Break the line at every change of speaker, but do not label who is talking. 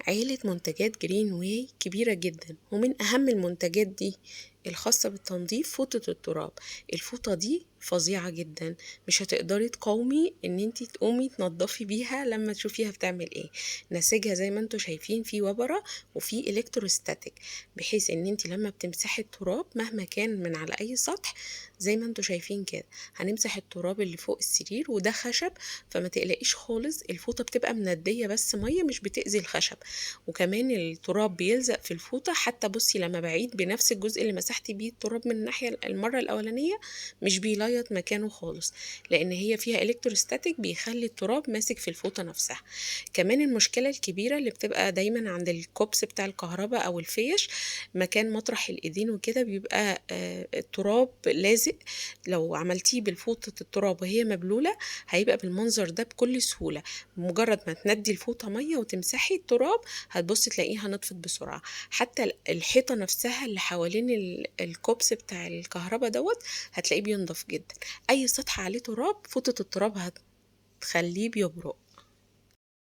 عيلة منتجات جرين واي كبيرة جدا، ومن أهم المنتجات دي الخاصة بالتنظيف فوطة التراب. الفوطة دي فظيعة جدا، مش هتقدري تقاومي ان انتي تقومي تنضفي بيها لما تشوفيها بتعمل ايه. نسيجها زي ما انتوا شايفين فيه وبرة وفيه الكتروستاتيك، بحيث ان انتي لما بتمسحي التراب مهما كان من على اي سطح زي ما انتوا شايفين كده، هنمسح التراب اللي فوق السرير وده خشب، فما تقلقيش خالص. الفوطة بتبقى مندية بس مية، مش بتأذي الخشب. وكمان التراب بيلزق في الفوطة، حتى بصي لما بعيد بنفس الجزء اللي مسحتي بيه التراب من الناحية المرة الأولانية مش بيليط مكانه خالص، لأن هي فيها إلكتروستاتيك بيخلي التراب ماسك في الفوطة نفسها. كمان المشكلة الكبيرة اللي بتبقى دايما عند الكوبس بتاع الكهرباء أو الفيش، مكان مطرح الإيدين وكده بيبقى التراب لازق. لو عملتيه بالفوطة التراب وهي مبلولة هيبقى بالمنظر ده بكل سهولة. مجرد ما تندي الفوطة مية وتمسحي التراب هتبصي تلاقيها نطفت بسرعة. حتى الحيطة نفسها اللي حوالين الكوبس بتاع الكهرباء دوت هتلاقيه بينضف جدا. أي سطح عليه تراب فوطة التراب هتخليه بيبرق.